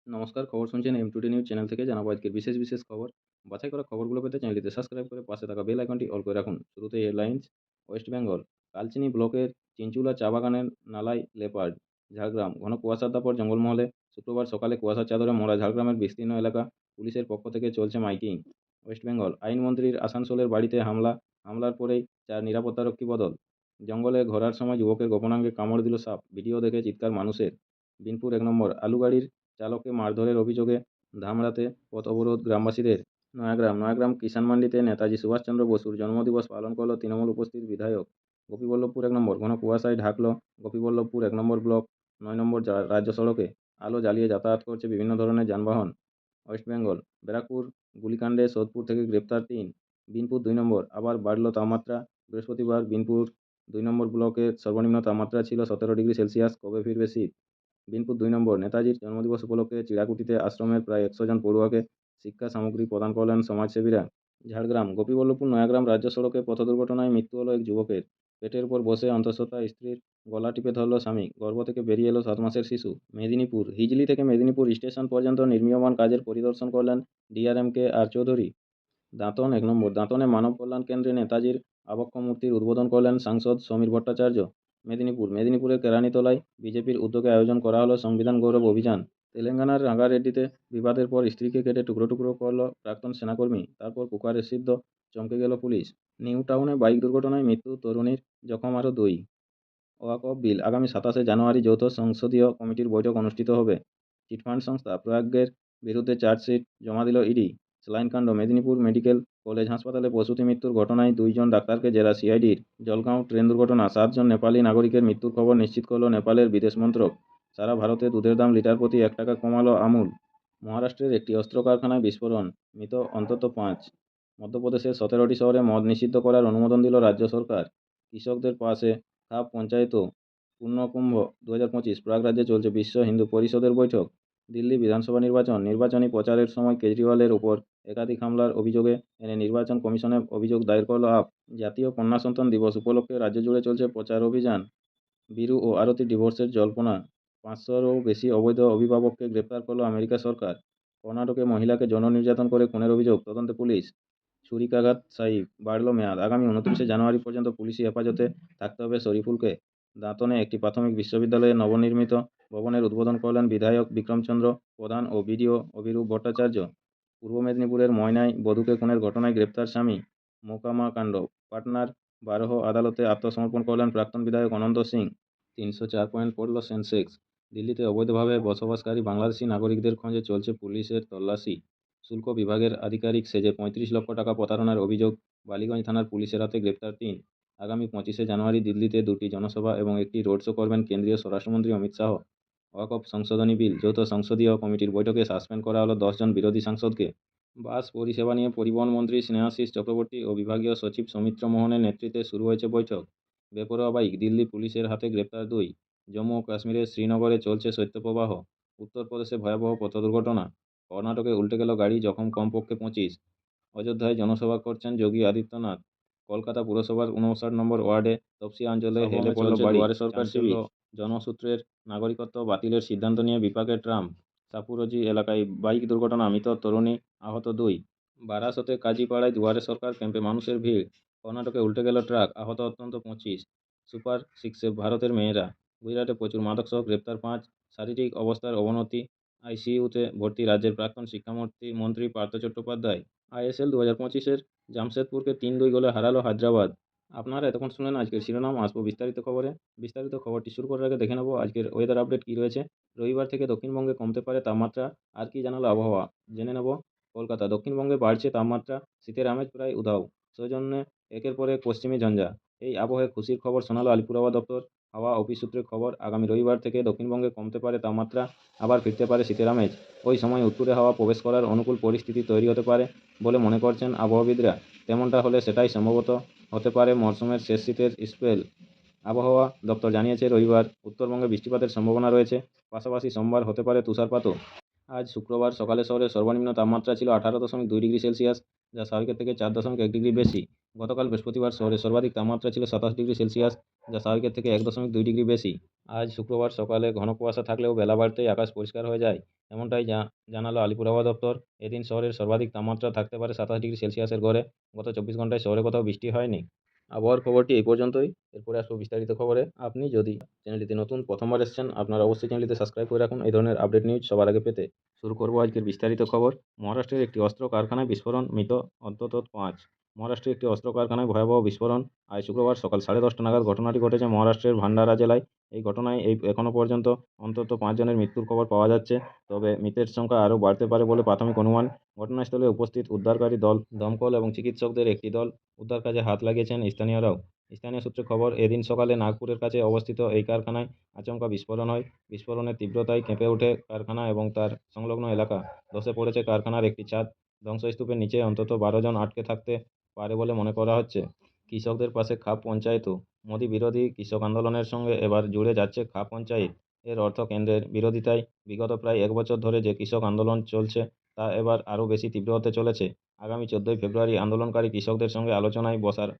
নমস্কার, খবর শুনছেন M2D নিউজ চ্যানেল থেকে। জানাবো আজকের বিশেষ খবর। বাছাই করা খবরগুলো পেতে চ্যানেলটিতে সাবস্ক্রাইব করে পাশে থাকা বেল আইকনটি অল করে রাখুন। শুরুতেই হেডলাইনস। ওয়েস্ট বেঙ্গল, কালচিনি ব্লকের চিনচুলা চা বাগানের নালায় লেপার্ড। ঝাড়গ্রাম, ঘন কুয়াশার দাপট জঙ্গলমহলে। শুক্রবার সকালে কুয়াশার চাদরে মোড়া ঝাড়গ্রামের বিস্তীর্ণ এলাকা। পুলিশের পক্ষ থেকে চলছে মাইকিং। ওয়েস্ট বেঙ্গল, আইনমন্ত্রীর আসানসোলের বাড়িতে হামলার পরেই 4 নিরাপত্তারক্ষী বদল। জঙ্গলে ঘোরার সময় যুবকের গোপনাঙ্গে কামড় দিল সাপ, ভিডিও দেখে চিৎকার মানুষের। বিনপুর 1 নম্বর, আলু গাড়ির চালককে মারধরের অভিযোগে ধামরাতে পথ অবরোধ গ্রামবাসীদের। নয়াগ্রাম কিষাণ মান্ডিতে নেতাজি সুভাষচন্দ্র বসুর জন্মদিবস পালন করল তৃণমূল উপস্থিত বিধায়ক। গোপীবল্লভপুর 1 নম্বর, ঘন কুয়াশায় ঢাকল গোপীবল্লভপুর 1 নম্বর ব্লক। 9 নম্বর রাজ্য সড়কে আলো জ্বালিয়ে যাতায়াত করছে বিভিন্ন ধরনের যানবাহন। ওয়েস্ট বেঙ্গল, ব্যারাকপুর গুলিকাণ্ডে সোদপুর থেকে গ্রেপ্তার 3। বিনপুর 2 নম্বর, আবার বাড়ল তাপমাত্রা। বৃহস্পতিবার বিনপুর 2 নম্বর ব্লকের সর্বনিম্ন তাপমাত্রা ছিল 17 ডিগ্রি সেলসিয়াস। কবে ফিরবে শীত? বিনপুর 2 নম্বর, নেতাজির জন্মদিবস উপলক্ষে চিড়াকুটিতে আশ্রমের প্রায় 100 জন পড়ুয়াকে শিক্ষা সামগ্রী প্রদান করলেন সমাজসেবীরা। ঝাড়গ্রাম, গোপীবল্লভপুর নয়াগ্রাম রাজ্য সড়কে পথ দুর্ঘটনায় মৃত্যু হলো এক যুবকের। পেটের উপর বসে অন্তঃসত্ত্বা স্ত্রীর গলা টিপে ধরল স্বামী, গর্ভ থেকে বেরিয়ে এলো 7 মাসের শিশু। মেদিনীপুর, হিজলি থেকে মেদিনীপুর স্টেশন পর্যন্ত নির্মীয়মান কাজের পরিদর্শন করলেন ডিআরএম কে আর চৌধুরী। দাঁতন 1 নম্বর, দাঁতনে মানব কল্যাণ কেন্দ্রে নেতাজির আবক্ষ মূর্তির উদ্বোধন করলেন সাংসদ সমীর ভট্টাচার্য। মেদিনীপুরের কেরানীতলায় বিজেপির উদ্যোগে আয়োজন করা হলো সংবিধান গৌরব অভিযান। তেলেঙ্গানার রাঙ্গারেড্ডিতে বিবাদের পর স্ত্রীকে কেটে টুকরো টুকরো করল প্রাক্তন সেনাকর্মী, তারপর কুকারে সিদ্ধ। চমকে গেল পুলিশ। নিউ টাউনে বাইক দুর্ঘটনায় মৃত্যু তরুণীর, জখম আরও 2। ওয়াকফ বিল, আগামী 27 জানুয়ারি যৌথ সংসদীয় কমিটির বৈঠক অনুষ্ঠিত হবে। চিটফান্ড সংস্থা প্রয়াগের বিরুদ্ধে চার্জশিট জমা দিল ইডি। স্যালাইন কাণ্ড, মেদিনীপুর মেডিকেল কলেজ হাসপাতালে প্রসূতি মৃত্যুর ঘটনায় 2 জন ডাক্তারকে জেরা সিআইডির। জলগাঁও ট্রেন দুর্ঘটনা, 7 জন নেপালি নাগরিকের মৃত্যুর খবর নিশ্চিত করল নেপালের বিদেশ মন্ত্রক। সারা ভারতে দুধের দাম লিটার প্রতি 1 টাকা কমাল আমুল। মহারাষ্ট্রের একটি অস্ত্র কারখানায় বিস্ফোরণ, মৃত অন্তত 5। মধ্যপ্রদেশের 17টি শহরে মদ নিষিদ্ধ করার অনুমোদন দিল রাজ্য সরকার। কৃষকদের পাশে খাপ পঞ্চায়েতও। পূর্ণকুম্ভ 2025, প্রয়াগরাজ্যে চলছে বিশ্ব হিন্দু পরিষদের বৈঠক। দিল্লি বিধানসভা নির্বাচনী প্রচারের সময় কেজরিওয়ালের ওপর একাধিক হামলার অভিযোগে এনে নির্বাচন কমিশনে অভিযোগ দায়ের করল আপ। জাতীয় কন্যা সন্তান দিবস উপলক্ষে রাজ্য জুড়ে চলছে প্রচার অভিযান। বীরু ও আরতি ডিভোর্সের জল্পনা, 500-রও বেশি অবৈধ অভিভাবককে গ্রেপ্তার করল আমেরিকা সরকার। কর্ণাটকে মহিলাকে যৌন নির্যাতন করে খুনের অভিযোগ, তদন্তে পুলিশ। ছুরিকাঘাত সাইফ, বাড়ল মেয়াদ, আগামী 29 জানুয়ারি পর্যন্ত পুলিশি হেফাজতে থাকতে হবে শরীফুলকে। দাঁতনে একটি প্রাথমিক বিশ্ববিদ্যালয়ের নবনির্মিত ভবনের উদ্বোধন করলেন বিধায়ক বিক্রমচন্দ্র প্রধান ও বিডিও অভিরূপ ভট্টাচার্য। পূর্ব মেদিনীপুরের ময়নায় বধূকে খুনের ঘটনায় গ্রেপ্তার স্বামী। মোকামা কাণ্ড, পাটনার বারহ আদালতে আত্মসমর্পণ করলেন প্রাক্তন বিধায়ক অনন্ত সিং। 304 পয়েন্ট পড়ল সেন্সেক্স। দিল্লিতে অবৈধভাবে বসবাসকারী বাংলাদেশি নাগরিকদের খোঁজে চলছে পুলিশের তল্লাশি। শুল্ক বিভাগের আধিকারিক সেজে 35 লক্ষ টাকা প্রতারণার অভিযোগ। বালিগঞ্জ থানার পুলিশের হাতে গ্রেপ্তার 3। আগামী 25 জানুয়ারি দিল্লিতে 2টি জনসভা এবং একটি রোড শো করবেন কেন্দ্রীয় স্বরাষ্ট্রমন্ত্রী অমিত শাহ। ওয়াকফ সংশোধনী বিল, যৌথ সংসদীয় কমিটির বৈঠকে সাসপেন্ড করা হলো 10 জন বিরোধী সাংসদকে। বাস পরিষেবা নিয়ে পরিবহন মন্ত্রী স্নেহাশিস চক্রবর্তী ও বিভাগীয় সচিব সৌমিত্র মোহনের নেতৃত্বে শুরু হয়েছে বৈঠক। বেপরোয়া বাইক, দিল্লি পুলিশের হাতে গ্রেপ্তার 2। জম্মু ও কাশ্মীরের শ্রীনগরে চলছে শৈত্যপ্রবাহ। উত্তরপ্রদেশে ভয়াবহ পথ দুর্ঘটনা। কর্ণাটকে উল্টে গেল গাড়ি, জখম কমপক্ষে 25। অযোধ্যায় জনসভা করছেন যোগী আদিত্যনাথ। কলকাতা পুরসভার 59 নম্বর ওয়ার্ডে তপসিয়া অঞ্চলে হেলে পড়ল বাড়ি। দুয়ারে সরকার শিবির। জনসূত্রের নাগরিকত্ব বাতিলের সিদ্ধান্ত নিয়ে বিপাকে ট্রাম্প। সাপুরজি এলাকায় বাইক দুর্ঘটনা, মৃত তরুণী, আহত 2। বারাসতে কাজীপাড়ায় দুয়ারে সরকার ক্যাম্পে মানুষের ভিড়। কর্ণাটকে উল্টে গেল ট্রাক, আহত অন্তত 25। সুপার সিক্সে ভারতের মেয়েরা। গুজরাটে প্রচুর মাদকসহ গ্রেপ্তার 5। শারীরিক অবস্থার অবনতি, আইসিইউতে ভর্তি রাজ্যের প্রাক্তন শিক্ষামন্ত্রী পার্থ চট্টোপাধ্যায়। আইএসএল 2025-এর জামশেদপুরকে 3-2 গোলে হারালো হায়দ্রাবাদ। আপনারা এতক্ষণ শুনলেন আজকের শিরোনাম। আসবো বিস্তারিত খবরে। বিস্তারিত খবরটি শুরু করার আগে দেখে নেব আজকের ওয়েদার আপডেট কী রয়েছে। রবিবার থেকে দক্ষিণবঙ্গে কমতে পারে তাপমাত্রা, আর কি জানালো আবহাওয়া জেনে নেব। কলকাতা, দক্ষিণবঙ্গে বাড়ছে তাপমাত্রা, শীতের আমেজ প্রায় উধাও। সৌজন্যে একের পর এক পশ্চিমী ঝঞ্ঝা। এই আবহে খুশির খবর শোনালো আলিপুর আবহাওয়া দপ্তর। হাওয়া অফিস সূত্রে খবর, আগামী রবিবার থেকে দক্ষিণবঙ্গে কমতে পারে তাপমাত্রা, আবার ফিরতে পারে শীতের আমেজ। ওই সময় উত্তুরে হাওয়া প্রবেশ করার অনুকূল পরিস্থিতি তৈরি হতে পারে বলে মনে করছেন আবহাওয়াবিদরা। তেমনটা হলে সেটাই সম্ভবত হতে পারে মরশুমের শেষ শীতের স্পেল। আবহাওয়া দপ্তর জানিয়েছে রবিবার উত্তরবঙ্গে বৃষ্টিপাতের সম্ভাবনা রয়েছে, পাশাপাশি সোমবার হতে পারে তুষারপাতও। আজ শুক্রবার সকালে শহরের সর্বনিম্ন তাপমাত্রা ছিল 18.2 ডিগ্রি সেলসিয়াস, যা স্বাভাবিকের থেকে 4.1 ডিগ্রি বেশি। গতকাল বৃহস্পতিবার শহরের সর্বাধিক তাপমাত্রা ছিল 27 ডিগ্রি সেলসিয়াস, যা স্বাভাবিকের থেকে 1.2 ডিগ্রি বেশি। আজ শুক্রবার সকালে ঘন কুয়াশা থাকলেও বেলা বাড়তেই আকাশ পরিষ্কার হয়ে যায়, এমনটাই জানালো আলিপুর আবহাওয়া দপ্তর। এদিন শহরের সর্বাধিক তাপমাত্রা থাকতে পারে 27 ডিগ্রি সেলসিয়াসের ঘরে। গত 24 ঘন্টায় শহরে কোথাও বৃষ্টি হয়নি। আবহাওয়ার খবরটি এই পর্যন্তই। এরপরে আসবো বিস্তারিত খবরে। আপনি যদি চ্যানেলটিতে নতুন প্রথমবার এসেছেন, আপনারা অবশ্যই চ্যানেলটিতে সাবস্ক্রাইব করে রাখুন এই ধরনের আপডেট নিউজ সবার আগে পেতে। শুরু করবো আজকের বিস্তারিত খবর। মহারাষ্ট্রের একটি অস্ত্র কারখানায় বিস্ফোরণ, মৃত অন্তত 5। মহারাষ্ট্রের একটি অস্ত্র কারখানায় ভয়াবহ বিস্ফোরণ। আজ শুক্রবার সকাল 10:30 নাগাদ ঘটনাটি ঘটেছে মহারাষ্ট্রের ভান্ডারা জেলায়। এই ঘটনায় এখনও পর্যন্ত অন্তত 5 জনের মৃত্যুর খবর পাওয়া যাচ্ছে, তবে মৃতের সংখ্যা আরও বাড়তে পারে বলে প্রাথমিক অনুমান। ঘটনাস্থলে উপস্থিত উদ্ধারকারী দল, দমকল এবং চিকিৎসকদের একটি দল উদ্ধার কাজে হাত লাগিয়েছেন স্থানীয়রাও। স্থানীয় সূত্রে খবর, এদিন সকালে নাগপুরের কাছে অবস্থিত এই কারখানায় আচমকা বিস্ফোরণ হয়। বিস্ফোরণের তীব্রতায় কেঁপে ওঠে কারখানা এবং তার সংলগ্ন এলাকা। ধসে পড়েছে কারখানার একটি ছাদ। ধ্বংসস্তূপের নিচে অন্তত 12 জন আটকে থাকতে পারে বলে মনে করা হচ্ছে। কৃষকদের পাশে খাপ পঞ্চায়েতও। মোদি বিরোধী কৃষক আন্দোলনের সঙ্গে এবার জুড়ে যাচ্ছে খাপ পঞ্চায়েত। এর অর্থ কেন্দ্রের বিরোধিতায় বিগত প্রায় 1 বছর ধরে যে কৃষক আন্দোলন চলছে তা এবার আরও বেশি তীব্র হতে চলেছে। আগামী 14 ফেব্রুয়ারি আন্দোলনকারী কৃষকদের সঙ্গে আলোচনায় বসার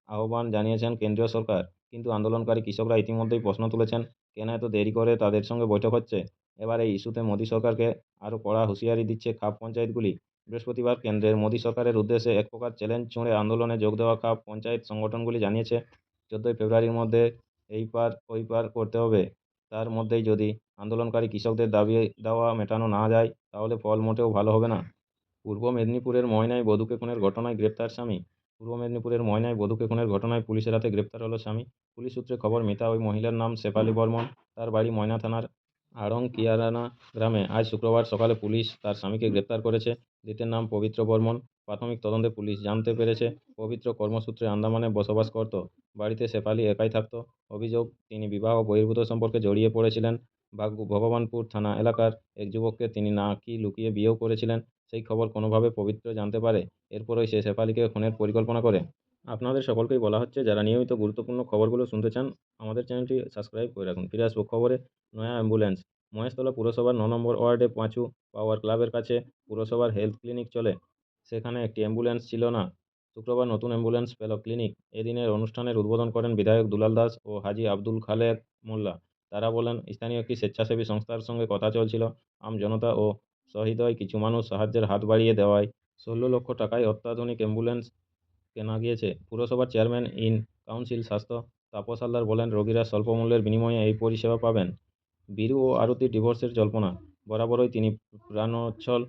আহ্বান জানিয়েছেন কেন্দ্রীয় সরকার। কিন্তু আন্দোলনকারী কৃষকরা ইতিমধ্যেই প্রশ্ন তুলেছেন, কেন এত দেরি করে তাদের সঙ্গে বৈঠক হচ্ছে। এবার এই ইস্যুতে মোদি সরকারকে আরও কড়া হুঁশিয়ারি দিচ্ছে খাপ পঞ্চায়েতগুলি। বৃহস্পতিবার কেন্দ্রের মোদি সরকারের উদ্দেশ্যে এক প্রকার চ্যালেঞ্জ ছুঁড়ে আন্দোলনে যোগ দেওয়া খাপ পঞ্চায়েত সংগঠনগুলি জানিয়েছে, 14 ফেব্রুয়ারির মধ্যে এই পার ওই পার করতে হবে। তার মধ্যেই যদি আন্দোলনকারী কৃষকদের দাবি দাওয়া মেটানো না যায়, তাহলে ফল মোটেও ভালো হবে না। পূর্ব মেদিনীপুরের ময়নায় বধূকে খুনের ঘটনায় গ্রেপ্তার স্বামী। পূর্ব মেদিনীপুরের ময়নায় বধূকে খুনের ঘটনায় পুলিশের হাতে গ্রেপ্তার হলো স্বামী। পুলিশ সূত্রে খবর, মৃতা ওই মহিলার নাম শেফালি বর্মন। তার বাড়ি ময়না থানার আড়ংকিয়ারানা গ্রামে। আজ শুক্রবার সকালে পুলিশ তার স্বামীকে গ্রেপ্তার করেছে। ধৃতের নাম পবিত্র বর্মন। প্রাথমিক তদন্তে পুলিশ জানতে পেরেছে, পবিত্র কর্মসূত্রে আন্দামানে বসবাস করত। বাড়িতে শেফালি একাই থাকত। অভিযোগ, তিনি বিবাহ বহির্ভূত সম্পর্কে জড়িয়ে পড়েছিলেন। ভগবানপুর থানা এলাকার এক যুবককে তিনি নাকি লুকিয়ে বিয়েও করেছিলেন। সেই খবর কোনোভাবে পবিত্র জানতে পারে। এরপরই সে শেফালিকে খুনের পরিকল্পনা করে। আপনাদের সকলকেই বলা হচ্ছে, যারা নিয়মিত গুরুত্বপূর্ণ খবরগুলো শুনতে চান, আমাদের চ্যানেলটি সাবস্ক্রাইব করে রাখুন। ফিরে আসবো খবরে। নয়া অ্যাম্বুলেন্স। মহেশতলা পুরসভার 9 নম্বর ওয়ার্ডে পাঁচু পাওয়ার ক্লাবের কাছে পুরসভার হেলথ ক্লিনিক চলে। সেখানে একটি অ্যাম্বুলেন্স ছিল না। শুক্রবার নতুন অ্যাম্বুলেন্স পেল ক্লিনিক। এদিনের অনুষ্ঠানের উদ্বোধন করেন বিধায়ক দুলাল দাস ও হাজী আব্দুল খালেক মোল্লা। তারা বলেন, স্থানীয় একটি স্বেচ্ছাসেবী সংস্থার সঙ্গে কথা চলছিল। আমজনতা ও সহৃদয় কিছু মানুষ সাহায্যের হাত বাড়িয়ে দেওয়ায় 16 লক্ষ টাকায় অত্যাধুনিক অ্যাম্বুলেন্স কেনা গিয়েছে। পুরসভার চেয়ারম্যান ইন কাউন্সিল স্বাস্থ্য তাপস হালদার বলেন, রোগীরা স্বল্প মূল্যের বিনিময়ে এই পরিষেবা পাবেন। বীরু ও আরতির ডিভোর্সের জল্পনা। বরাবরই তিনি প্রাণোচ্ছল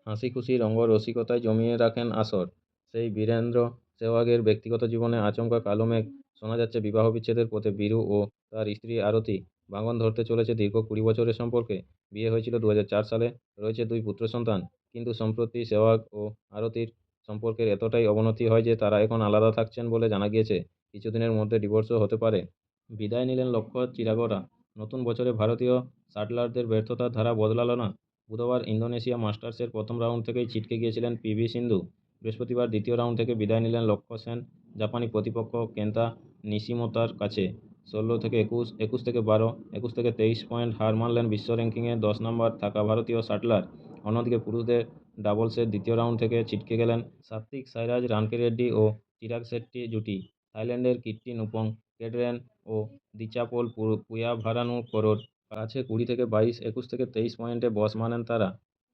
হাসিখুশি রঙ্গরসিকতায় জমিয়ে রাখেন আসর। সেই বীরেন্দ্র সেহওয়াগের ব্যক্তিগত জীবনে আচমকা কালো মেঘ। শোনা যাচ্ছে বিবাহ বিচ্ছেদের পথে বীরু ও তার স্ত্রী আরতি। ভাঙন ধরতে চলেছে দীর্ঘ 20 বছরের সম্পর্কে। বিয়ে হয়েছিল 2004 সালে। রয়েছে 2 পুত্র সন্তান। কিন্তু সম্প্রতি সেহওয়াগ ও আরতির সম্পর্কের এতটাই অবনতি হয় যে তারা এখন আলাদা থাকছেন বলে জানা গিয়েছে। কিছুদিনের মধ্যে ডিভোর্সও হতে পারে। বিদায় নিলেন লক্ষ্য চিরাগরা। নতুন বছরে ভারতীয় শাটলারদের ব্যর্থতার ধারা বদলাল না। বুধবার ইন্দোনেশিয়া মাস্টার্সের প্রথম রাউন্ড থেকেই ছিটকে গিয়েছিলেন পিভি সিন্ধু। বৃহস্পতিবার দ্বিতীয় রাউন্ড থেকে বিদায় নিলেন লক্ষ্য সেন জাপানি প্রতিপক্ষ কেন্তা নিশিমোতোর কাছে। 16-21, 21-12, 21-23 পয়েন্ট হার মানলেন বিশ্ব র্যাঙ্কিংয়ে 10 নম্বর থাকা ভারতীয় শাটলার। অন্যদিকে পুরুষদের ডাবলসের দ্বিতীয় রাউন্ড থেকে ছিটকে গেলেন সাত্বিক সাইরাজ রানকিরেড্ডি ও চিরাগ শেট্টি জুটি। থাইল্যান্ডের কিট্টি নুপং কেডরেন ও দিচাপোল পুয়াভারানুকোরোর কাছে 20-22, 21-23 পয়েন্টে বস মানেন তারা।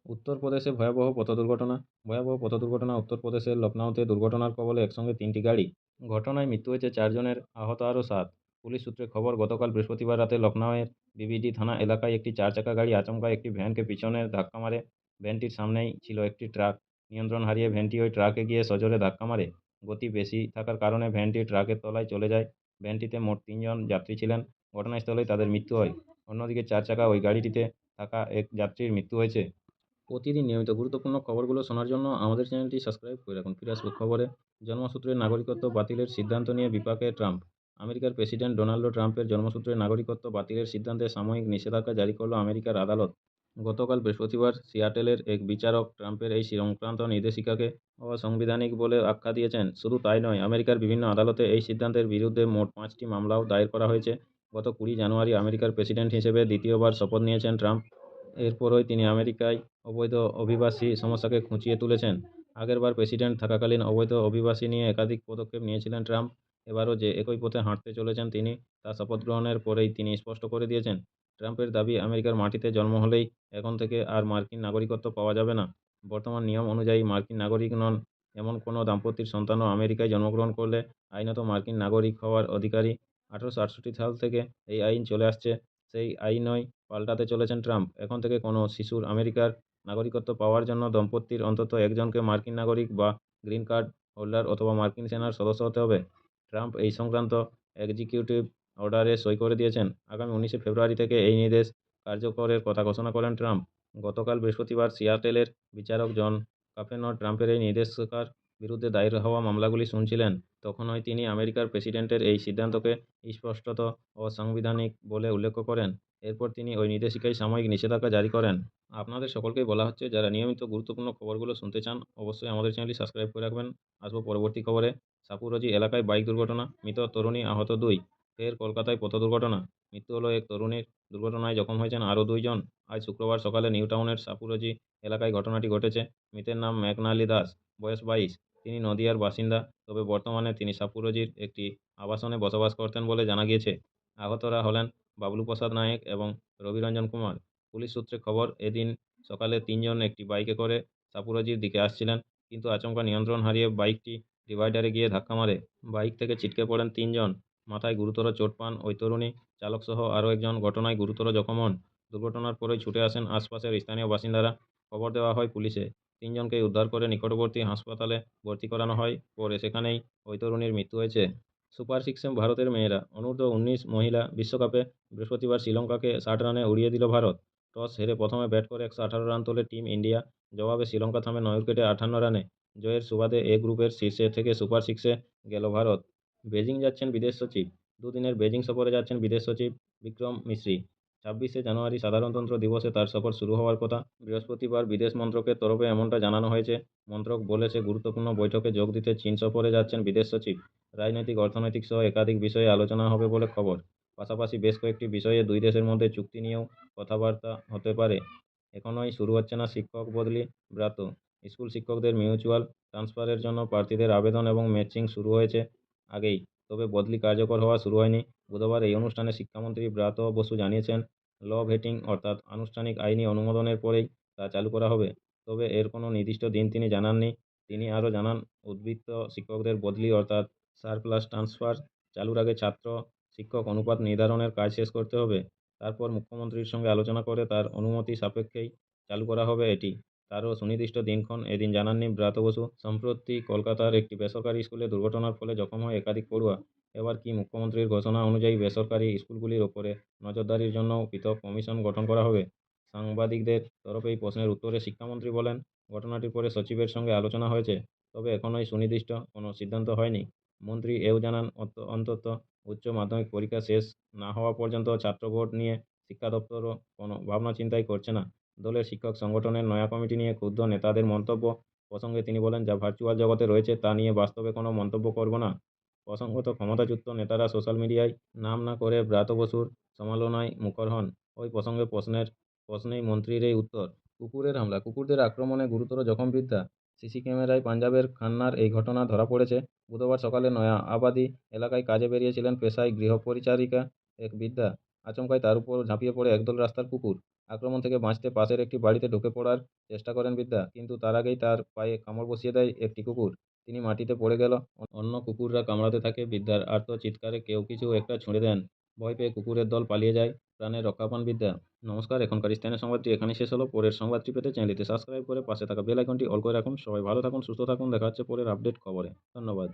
উত্তরপ্রদেশে ভয়াবহ পথ দুর্ঘটনা। উত্তরপ্রদেশের লখনউতে দুর্ঘটনার কবলে একসঙ্গে 3টি গাড়ি। ঘটনায় মৃত্যু হয়েছে 4 জনের, আহত আরও 7। পুলিশ সূত্রে খবর, গতকাল বৃহস্পতিবার রাতে লখনউয়ের বিবিডি থানা এলাকায় একটি 4 চাকা গাড়ি আচমকা একটি ভ্যানকে পিছনে ধাক্কা মারে। ভ্যানটির সামনেই ছিল একটি ট্রাক। নিয়ন্ত্রণ হারিয়ে ভ্যানটি ওই ট্রাকে গিয়ে সজোরে ধাক্কা মারে। গতি বেশি থাকার কারণে ভ্যানটি ট্রাকের তলায় চলে যায়। ভ্যানটিতে মোট 3 জন যাত্রী ছিলেন। ঘটনাস্থলেই তাদের মৃত্যু হয়। অন্যদিকে 4 চাকা ওই গাড়িটিতে থাকা এক যাত্রীর মৃত্যু হয়েছে। প্রতিদিন নিয়মিত গুরুত্বপূর্ণ খবরগুলো শোনার জন্য আমাদের চ্যানেলটি সাবস্ক্রাইব করে রাখুন। ফিরে আসবো খবরে। জন্মসূত্রের নাগরিকত্ব বাতিলের সিদ্ধান্ত নিয়ে বিপাকে ট্রাম্প। আমেরিকার প্রেসিডেন্ট ডোনাল্ড ট্রাম্পের জন্মসূত্রের নাগরিকত্ব বাতিলের সিদ্ধান্তে সাময়িক নিষেধাজ্ঞা জারি করল আমেরিকার আদালত। গতকাল বৃহস্পতিবার সিয়াটেলের এক বিচারক ট্রাম্পের এই সংক্রান্ত নির্দেশিকাকে অসাংবিধানিক বলে আখ্যা দিয়েছেন। শুধু তাই নয়, আমেরিকার বিভিন্ন আদালতে এই সিদ্ধান্তের বিরুদ্ধে মোট 5টি মামলাও দায়ের করা হয়েছে। গত 20 জানুয়ারি আমেরিকার প্রেসিডেন্ট হিসেবে দ্বিতীয়বার শপথ নিয়েছেন ট্রাম্প। এরপরই তিনি আমেরিকায় অবৈধ অভিবাসী সমস্যাকে খুঁচিয়ে তুলেছেন। আগেরবার প্রেসিডেন্ট থাকাকালীন অবৈধ অভিবাসী নিয়ে একাধিক পদক্ষেপ নিয়েছিলেন ট্রাম্প। এবারও যে একই পথে হাঁটতে চলেছেন তিনি, তা শপথ গ্রহণের পরেই তিনি স্পষ্ট করে দিয়েছেন। ট্রাম্পের দাবি, আমেরিকার মাটিতে জন্ম হলেই এখন থেকে আর মার্কিন নাগরিকত্ব পাওয়া যাবে না। বর্তমান নিয়ম অনুযায়ী মার্কিন নাগরিক নন এমন কোনো দাম্পত্যের সন্তানও আমেরিকায় জন্মগ্রহণ করলে আইনত মার্কিন নাগরিক হওয়ার অধিকারী। ১৮৬৮ সাল থেকে এই আইন চলে আসছে। সেই আইনই পাল্টাতে চলেছেন ট্রাম্প। এখন থেকে কোনো শিশুর আমেরিকার নাগরিকত্ব পাওয়ার জন্য দম্পতির অন্তত একজনকে মার্কিন নাগরিক বা গ্রিন কার্ড হোল্ডার অথবা মার্কিন সেনার সদস্য হতে হবে। ট্রাম্প এই সংক্রান্ত এক্সিকিউটিভ অর্ডারে সই করে দিয়েছেন। আগামী ১৯শে ফেব্রুয়ারি থেকে এই নির্দেশ কার্যকরের কথা ঘোষণা করেন ট্রাম্প। গতকাল বৃহস্পতিবার সিয়াটেলের বিচারক জন কাফেনর ট্রাম্পের এই নির্দেশিকার বিরুদ্ধে দায়ের হওয়া মামলাগুলি শুনছিলেন। তখনই তিনি আমেরিকার প্রেসিডেন্টের এই সিদ্ধান্তকে স্পষ্টত অসাংবিধানিক বলে উল্লেখ করেন। এরপর তিনি ওই নির্দেশিকায় সাময়িক নিষেধাজ্ঞা জারি করেন। আপনাদের সকলকেই বলা হচ্ছে, যারা নিয়মিত গুরুত্বপূর্ণ খবরগুলো শুনতে চান, অবশ্যই আমাদের চ্যানেলটি সাবস্ক্রাইব করে রাখবেন। আসবো পরবর্তী খবরে। সাপুরজি এলাকায় বাইক দুর্ঘটনা, মৃত তরুণী, আহত ২। ফের কলকাতায় পথ দুর্ঘটনা, মৃত্যু হলো এক তরুণীর, দুর্ঘটনায় জখম হয়েছেন আরও ২ জন। আজ শুক্রবার সকালে নিউ টাউনের সাপুরজি এলাকায় ঘটনাটি ঘটেছে। মৃতের নাম মেঘনালী দাস, বয়স ২২। তিনি নদিয়ার বাসিন্দা, তবে বর্তমানে তিনি সাপুরজির একটি আবাসনে বসবাস করতেন বলে জানা গিয়েছে। আহতরা হলেন বাবলু প্রসাদ নায়েক এবং রবিরঞ্জন কুমার। পুলিশ সূত্রে খবর, এদিন সকালে ৩ জন একটি বাইকে করে সাপুরজির দিকে আসছিলেন, কিন্তু আচমকা নিয়ন্ত্রণ হারিয়ে বাইকটি ডিভাইডারে গিয়ে ধাক্কা মারে। বাইক থেকে ছিটকে পড়েন ৩ জন। মাথায় গুরুতর চোট পান ওই তরুণী, চালকসহ আরও একজন ঘটনায় গুরুতর জখম হন। দুর্ঘটনার পরেই ছুটে আসেন আশপাশের স্থানীয় বাসিন্দারা। খবর দেওয়া হয় পুলিশে। ৩ জনকেই উদ্ধার করে নিকটবর্তী হাসপাতালে ভর্তি করানো হয়। পরে সেখানেই ওই তরুণীর মৃত্যু হয়েছে। সুপার সিক্সে ভারতের মেয়েরা, অনূর্ধ্ব-১৯ মহিলা বিশ্বকাপে বৃহস্পতিবার শ্রীলঙ্কাকে ৬০ রানে উড়িয়ে দিল ভারত। টস হেরে প্রথমে ব্যাট করে ১১৮ রান তোলে টিম ইন্ডিয়া। জবাবে শ্রীলঙ্কা থামে ৯ উইকেটে ৫৮ রানে। জয়ের সুবাদে এ গ্রুপের শীর্ষে থেকে সুপার সিক্সে গেল ভারত। বেজিং যাচ্ছেন বিদেশ সচিব। দুদিনের বেজিং সফরে যাচ্ছেন বিদেশ সচিব বিক্রম মিশ্রি। ২৬শে জানুয়ারি সাধারণতন্ত্র দিবসে তার সফর শুরু হওয়ার কথা। বৃহস্পতিবার বিদেশ মন্ত্রকের তরফে এমনটা জানানো হয়েছে। মন্ত্রক বলেছে, গুরুত্বপূর্ণ বৈঠকে যোগ দিতে চীন সফরে যাচ্ছেন বিদেশ সচিব। রাজনৈতিক, অর্থনৈতিক সহ একাধিক বিষয়ে আলোচনা হবে বলে খবর। পাশাপাশি বেশ কয়েকটি বিষয়ে দুই দেশের মধ্যে চুক্তি নিয়েও কথাবার্তা হতে পারে। এখনই শুরু হচ্ছে না শিক্ষক বদলি ব্রাত্য। স্কুল শিক্ষকদের মিউচুয়াল ট্রান্সফারের জন্য প্রার্থীদের আবেদন এবং ম্যাচিং শুরু হয়েছে আগেই, তবে বদলি কার্যকর হওয়া শুরু হয়নি। বুধবার এই অনুষ্ঠানে শিক্ষামন্ত্রী ব্রাত্য বসু জানিয়েছেন, ল ভেটিং অর্থাৎ আনুষ্ঠানিক আইনি অনুমোদনের পরেই তা চালু করা হবে। তবে এর কোনো নির্দিষ্ট দিন তিনি জানাননি। তিনি আরও জানান, উদ্বৃত্ত শিক্ষকদের বদলি অর্থাৎ সারপ্লাস ট্রান্সফার চালুর আগে ছাত্র শিক্ষক অনুপাত নির্ধারণের কাজ শেষ করতে হবে। তারপর মুখ্যমন্ত্রীর সঙ্গে আলোচনা করে তার অনুমতি সাপেক্ষেই চালু করা হবে এটি। তারও সুনির্দিষ্ট দিনক্ষণ এদিন জানাননি ব্রাত্য বসু। সম্প্রতি কলকাতার একটি বেসরকারি স্কুলে দুর্ঘটনার ফলে জখম হয় একাধিক পড়ুয়া। এবার কি মুখ্যমন্ত্রীর ঘোষণা অনুযায়ী বেসরকারি স্কুলগুলির ওপরে নজরদারির জন্য পৃথক কমিশন গঠন করা হবে? সাংবাদিকদের তরফে এই প্রশ্নের উত্তরে শিক্ষামন্ত্রী বলেন, ঘটনাটির পরে সচিবের সঙ্গে আলোচনা হয়েছে, তবে এখনই সুনির্দিষ্ট কোনো সিদ্ধান্ত হয়নি। মন্ত্রী এও জানান, অন্তত উচ্চ মাধ্যমিক পরীক্ষা শেষ না হওয়া পর্যন্ত ছাত্র ভোট নিয়ে শিক্ষা দপ্তরও কোনো ভাবনা চিন্তাই করছে না। দলের শিক্ষক সংগঠনের নয়া কমিটি নিয়ে ক্ষুব্ধ নেতাদের মন্তব্য প্রসঙ্গে তিনি বলেন, যা ভার্চুয়াল জগতে রয়েছে তা নিয়ে বাস্তবে কোনো মন্তব্য করব না। প্রসঙ্গত, ক্ষমতাচ্যুত নেতারা সোশ্যাল মিডিয়ায় নাম না করে ব্রাত্য বসুর সমালোচনায় মুখর হন। ওই প্রসঙ্গে প্রশ্নেই মন্ত্রীর এই উত্তর। কুকুরের হামলা, কুকুরদের আক্রমণে গুরুতর জখম বৃদ্ধা। সিসি ক্যামেরায় পাঞ্জাবের খান্নার এই ঘটনা ধরা পড়েছে। বুধবার সকালে নয়া আবাদি এলাকায় কাজে বেরিয়েছিলেন পেশায় গৃহপরিচারিকা এক বৃদ্ধা। আচমকাই তার উপর ঝাঁপিয়ে পড়ে একদল রাস্তার কুকুর। আক্রমণ থেকে বাঁচতে পাশের একটি বাড়িতে ঢুকে পড়ার চেষ্টা করেন বৃদ্ধা, কিন্তু তার আগেই তার পায়ে কামড় বসিয়ে দেয় একটি কুকুর। তিনি মাটিতে পড়ে গেল। অন্য কুকুররা কামড়াতে থাকে। বৃদ্ধার আর্ত চিৎকারে কেউ কিছু একটা ছুঁড়ে দেন। ভয় পেয়ে কুকুরের দল পালিয়ে যায়। প্রাণে রক্ষা পান বৃদ্ধা। নমস্কার, এখনকার স্থানীয় সংবাদটি এখানেই শেষ হলো। পরের সংবাদটি পেতে চ্যানেলটি সাবস্ক্রাইব করে পাশে থাকা বেল আইকনটি অল করে রাখুন। সবাই ভালো থাকুন, সুস্থ থাকুন। দেখা হচ্ছে পরের আপডেট খবরে। ধন্যবাদ।